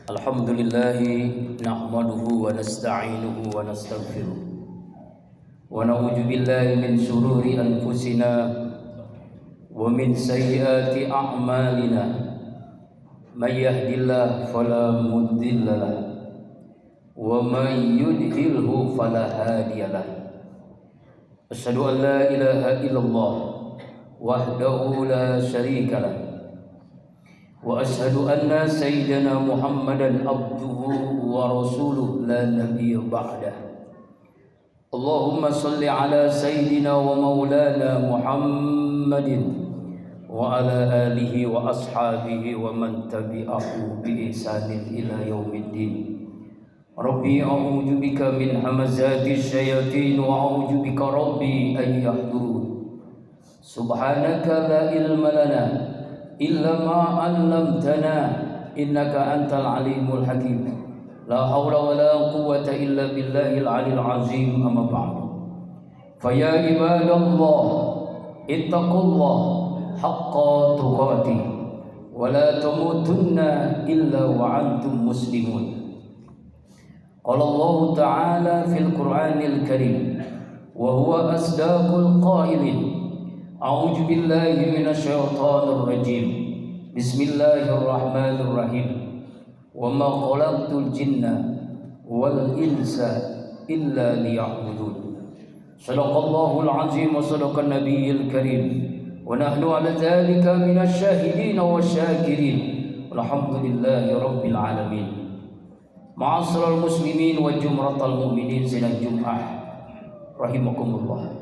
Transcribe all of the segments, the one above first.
Alhamdulillah nahmaduhu wa nasta'inuhu wa nastaghfiruh wa na'udzu billahi min shururi anfusina wa min sayyiati a'malina may yahdihillahu fala mudilla lahu wa may yudlilhu fala hadiya lahu. Asyhadu an la ilaha illallah wahdahu la syarika lahu wa asyhadu anna sayyidana Muhammadan abduhu wa rasuluh la nabiyya ba'dah. Allahumma salli ala sayyidina wa maulana Muhammadin wa ala alihi wa ashabihi wa man tabi'ahu bi ihsanin ila yaumiddin. Rabbi a'udzu bika min hamazati syayatin wa a'udzu bika rabbi an yahdurun. Subhanaka la ilma lana illa ma 'allamtana innaka antal alimul hakim. La haula wala quwwata illa billahil aliyil azim. Amma ba'du. Fa ya ibadallah ittaqullah haqqa tuqatih wa la tamutunna illa wa antum muslimun. Qala Allah ta'ala fil Qur'anil Karim wa huwa asdaqul qailin. A'udzu billahi minasyaitonir rajim. Bismillahirrahmanirrahim. Wa ma khalaqtul jinna wal insa illa liya'budun. Shadaqallahul azim wa sadaqan nabiyil karim. Wa nahnu 'ala dzalika minasyahidin wasyakirin. Walhamdulillahi rabbil alamin. Ma'asyiral muslimin wa jumratal mu'minin sidang Jumat rahimakumullah.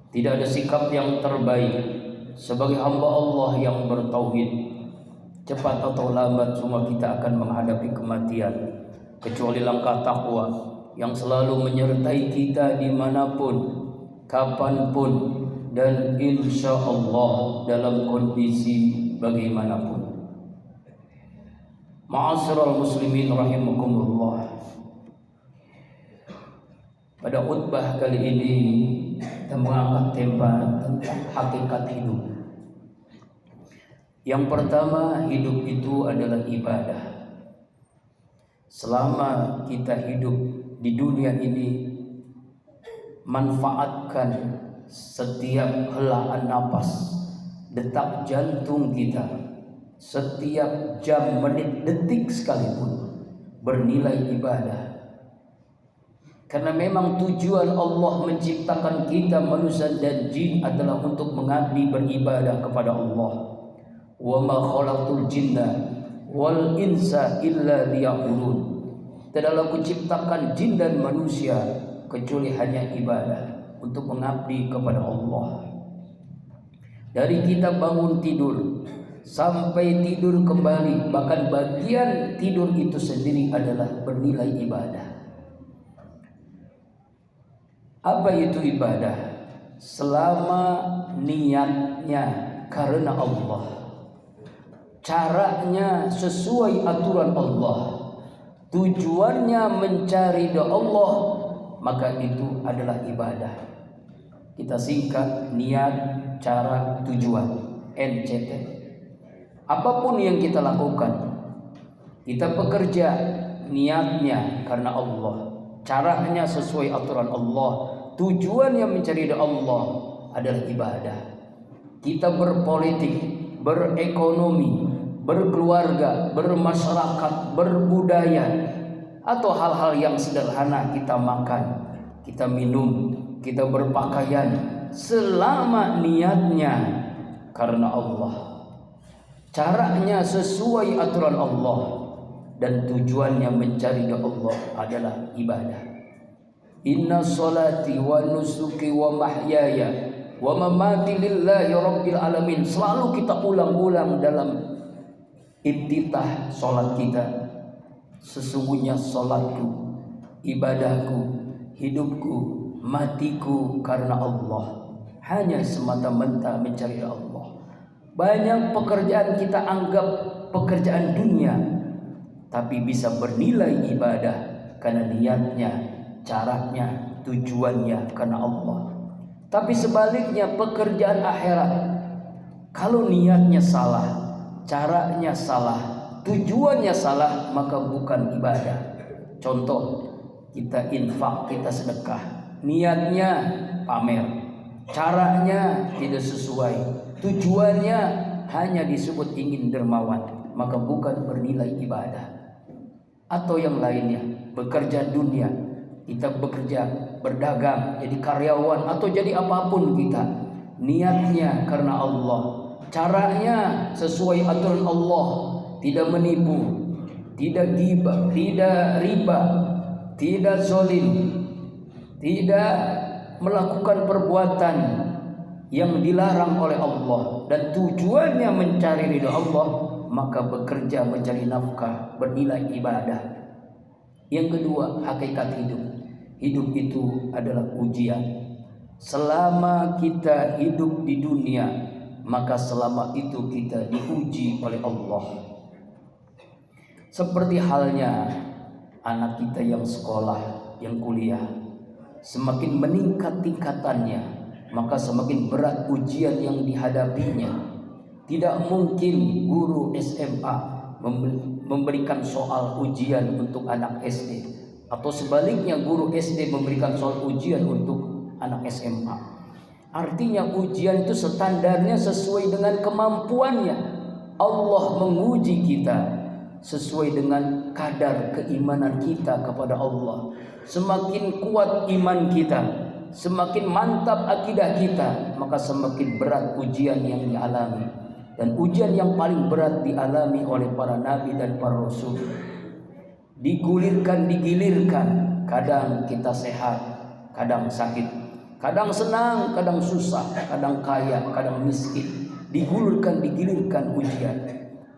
Tidak ada sikap yang terbaik sebagai hamba Allah yang bertauhid. Cepat atau lambat semua kita akan menghadapi kematian, kecuali langkah takwa yang selalu menyertai kita dimanapun, kapanpun, dan insya Allah dalam kondisi bagaimanapun. Ma'asyiral muslimin rahimakumullah. Pada khutbah kali ini kita mengangkat tema tentang hakikat hidup. Yang pertama, hidup itu adalah ibadah. Selama kita hidup di dunia ini, manfaatkan setiap helaan napas, detak jantung kita, setiap jam, menit, detik sekalipun bernilai ibadah. Karena memang tujuan Allah menciptakan kita manusia dan jin adalah untuk mengabdi beribadah kepada Allah. Wa ma khalaqtul jinna wal insa illa liya'budun. Tidaklah kuciptakan jin dan manusia kecuali hanya ibadah, untuk mengabdi kepada Allah. Dari kita bangun tidur sampai tidur kembali, bahkan bagian tidur itu sendiri adalah bernilai ibadah. Apa itu ibadah? Selama niatnya karena Allah, caranya sesuai aturan Allah, tujuannya mencari ridha Allah, maka itu adalah ibadah. Kita singkat niat, cara, tujuan, NCT. Apapun yang kita lakukan, kita bekerja niatnya karena Allah, caranya sesuai aturan Allah, tujuan yang mencari ridha Allah adalah ibadah. Kita berpolitik, berekonomi, berkeluarga, bermasyarakat, berbudaya, atau hal-hal yang sederhana, kita makan, kita minum, kita berpakaian, selama niatnya karena Allah, caranya sesuai aturan Allah, dan tujuannya mencari ridha Allah adalah ibadah. Inna salati wa nusuki wa mahyaya wa mamati lillahi rabbil alamin. Selalu kita ulang-ulang dalam iftitah salat kita. Sesungguhnya salatku, ibadahku, hidupku, matiku karena Allah, hanya semata-mata mencari Allah. Banyak pekerjaan kita anggap pekerjaan dunia, tapi bisa bernilai ibadah karena niatnya, caranya, tujuannya karena Allah. Tapi sebaliknya pekerjaan akhirat, kalau niatnya salah, caranya salah, tujuannya salah maka bukan ibadah. Contoh, kita infak, kita sedekah, niatnya pamer, caranya tidak sesuai, tujuannya hanya disebut ingin dermawan, maka bukan bernilai ibadah. Atau yang lainnya, bekerja dunia, kita bekerja, berdagang, jadi karyawan atau jadi apapun kita, niatnya karena Allah, caranya sesuai aturan Allah, tidak menipu, tidak ghibah, tidak riba, tidak zalim, tidak melakukan perbuatan yang dilarang oleh Allah, dan tujuannya mencari ridha Allah, maka bekerja mencari nafkah bernilai ibadah. Yang kedua, hakikat hidup. Hidup itu adalah ujian. Selama kita hidup di dunia, maka selama itu kita diuji oleh Allah. Seperti halnya anak kita yang sekolah, yang kuliah, semakin meningkat tingkatannya, maka semakin berat ujian yang dihadapinya. Tidak mungkin guru SMA memberikan soal ujian untuk anak SD, atau sebaliknya guru SD memberikan soal ujian untuk anak SMA. Artinya ujian itu standarnya sesuai dengan kemampuannya. Allah menguji kita sesuai dengan kadar keimanan kita kepada Allah. Semakin kuat iman kita, semakin mantap akidah kita, maka semakin berat ujian yang dialami. Dan ujian yang paling berat dialami oleh para nabi dan para rasul. Digulirkan, digilirkan. Kadang kita sehat, kadang sakit, kadang senang, kadang susah, kadang kaya, kadang miskin. Digulirkan, digilirkan ujian.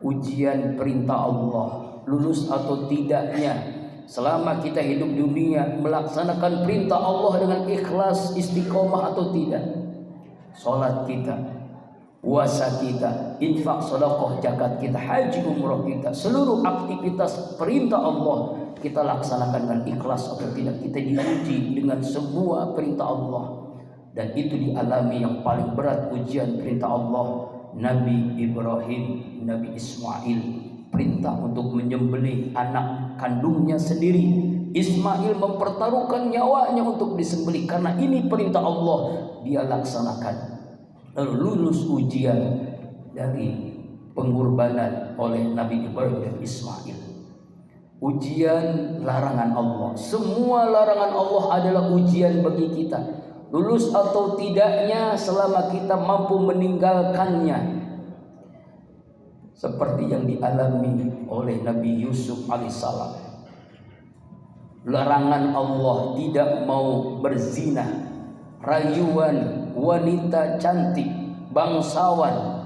Ujian perintah Allah, lulus atau tidaknya. Selama kita hidup dunia, melaksanakan perintah Allah dengan ikhlas, istiqomah atau tidak. Salat kita, puasa kita, infak, sedekah, zakat kita, haji, umrah kita, seluruh aktivitas perintah Allah kita laksanakan dengan ikhlas atau tidak. Kita diuji dengan semua perintah Allah, dan itu dialami yang paling berat ujian perintah Allah. Nabi Ibrahim, Nabi Ismail, perintah untuk menyembelih anak kandungnya sendiri. Ismail mempertaruhkan nyawanya untuk disembelih karena ini perintah Allah, dia laksanakan. Lalu lulus ujian dari pengorbanan oleh Nabi Ibrahim dan Ismail. Ujian larangan Allah. Semua larangan Allah adalah ujian bagi kita. Lulus atau tidaknya selama kita mampu meninggalkannya. Seperti yang dialami oleh Nabi Yusuf alaihissalam. Larangan Allah tidak mau berzina, rayuan wanita cantik, bangsawan,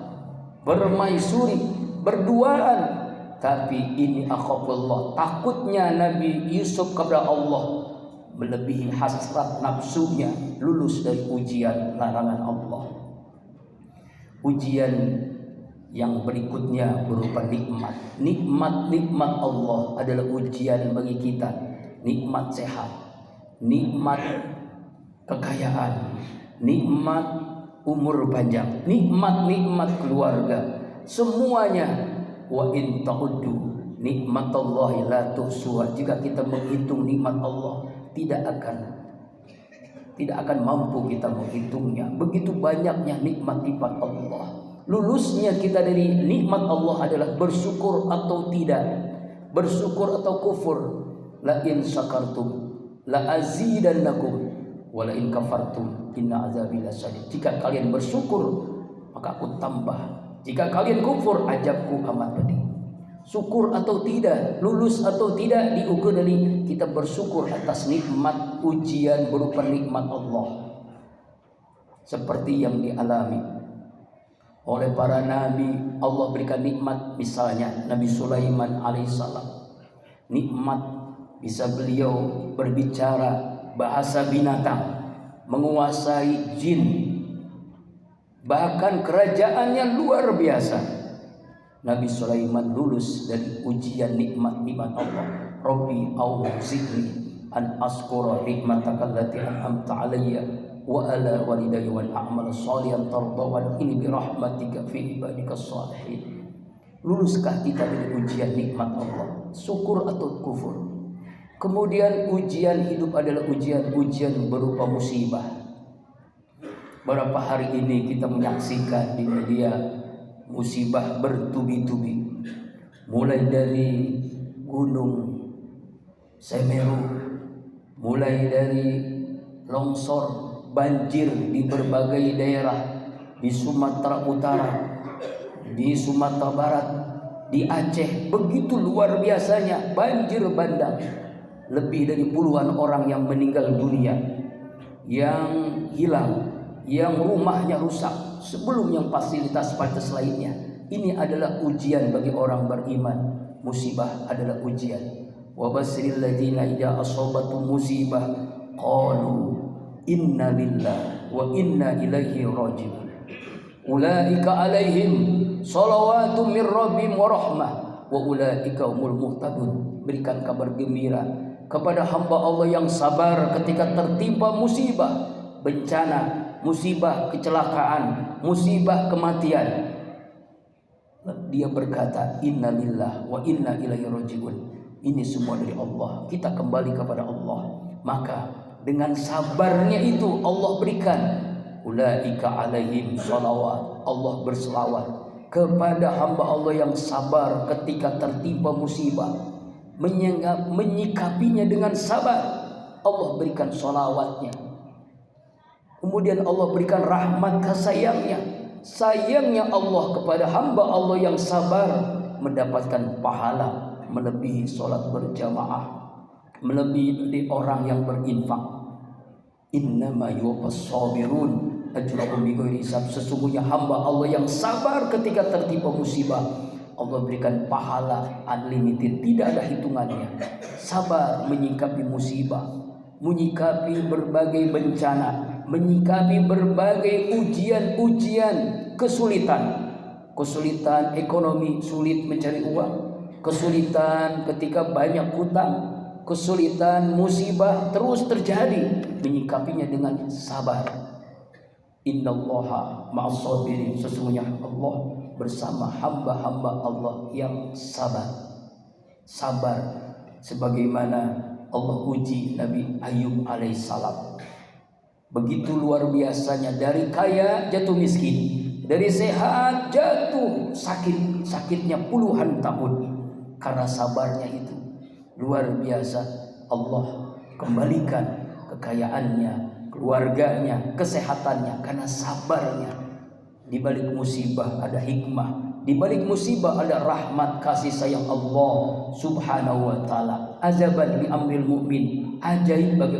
bermaisuri, berduaan. Tapi ini akhafullah, takutnya Nabi Yusuf kepada Allah, melebihi hasrat nafsunya, lulus dari ujian larangan Allah. Ujian yang berikutnya berupa nikmat. Nikmat Allah adalah ujian bagi kita. Nikmat sehat, nikmat kekayaan, nikmat umur panjang, nikmat keluarga, semuanya. Wa in ta'uddu nikmatallahi la tuhsuha. Jika kita menghitung nikmat Allah, tidak akan mampu kita menghitungnya. Begitu banyaknya nikmat-nikmat Allah. Lulusnya kita dari nikmat Allah adalah bersyukur atau tidak, bersyukur atau kufur. La in syakartum la azidannakum wa la in kafartum inna azabi lasyadid. Jika kalian bersyukur, maka aku tambah. Jika kalian kufur, azabku amat pedih. Syukur atau tidak, lulus atau tidak diukur dari kita bersyukur atas nikmat ujian berupa nikmat Allah. Seperti yang dialami oleh para nabi, Allah berikan nikmat, misalnya Nabi Sulaiman alaihissalam. Nikmat bisa beliau berbicara bahasa binatang, menguasai jin, bahkan kerajaannya luar biasa. Nabi Sulaiman lulus dari ujian nikmat-nikmat Allah. Rabbi auzi'ni an askura nikmataka allati an'amta alayya wa ala walidayya wa a'mala shalihan tarda wa ini bi rahmatika fi ibadika shalihin. Luluskah kita dari ujian nikmat Allah? Syukur atau kufur? Kemudian ujian hidup adalah ujian berupa musibah. Beberapa hari ini kita menyaksikan di media musibah bertubi-tubi. Mulai dari Gunung Semeru, mulai dari longsor, banjir di berbagai daerah, di Sumatera Utara, di Sumatera Barat, di Aceh, begitu luar biasanya banjir bandang. Lebih dari puluhan orang yang meninggal dunia, yang hilang, yang rumahnya rusak, sebelum yang fasilitas lainnya. Ini adalah ujian bagi orang beriman. Musibah adalah ujian. Wa basril ladzina idza asabatum musibah qalu inna lillahi wa inna ilaihi raji'un. Ulaika alaihim shalawatun mir rabbihim wa rahmah wa ulaika humul muhtadun. Berikan kabar gembira kepada hamba Allah yang sabar ketika tertimpa musibah, bencana, musibah kecelakaan, musibah kematian. Dia berkata, innalillah wa inna ilaihi raji'un. Ini semua dari Allah, kita kembali kepada Allah. Maka dengan sabarnya itu Allah berikan, ulaika alaihim shalawat, Allah berselawat kepada hamba Allah yang sabar ketika tertimpa musibah, menyikapinya dengan sabar. Allah berikan sholawatnya. Kemudian Allah berikan rahmat sayangnya Allah kepada hamba Allah yang sabar, mendapatkan pahala melebihi sholat berjamaah, melebihi orang yang berinfak. Innama yuwaffas sabirun ajrahum bighairi hisab. Sesungguhnya hamba Allah yang sabar ketika tertimpa musibah, Allah berikan pahala unlimited, tidak ada hitungannya. Sabar menyikapi musibah, menyikapi berbagai bencana, menyikapi berbagai ujian, kesulitan ekonomi, sulit mencari uang, kesulitan ketika banyak hutang, kesulitan musibah terus terjadi, menyikapinya dengan sabar. Innallaha ma'as sabirin. Sesungguhnya Allah bersama hamba-hamba Allah yang sabar. Sabar sebagaimana Allah uji Nabi Ayub alaihissalam. Begitu luar biasanya, dari kaya jatuh miskin, dari sehat jatuh sakit, sakitnya puluhan tahun. Karena sabarnya itu luar biasa, Allah kembalikan kekayaannya, keluarganya, kesehatannya karena sabarnya. Di balik musibah ada hikmah, di balik musibah ada rahmat kasih sayang Allah Subhanahu wa taala. Azaban li amril mu'min, ajaib bagi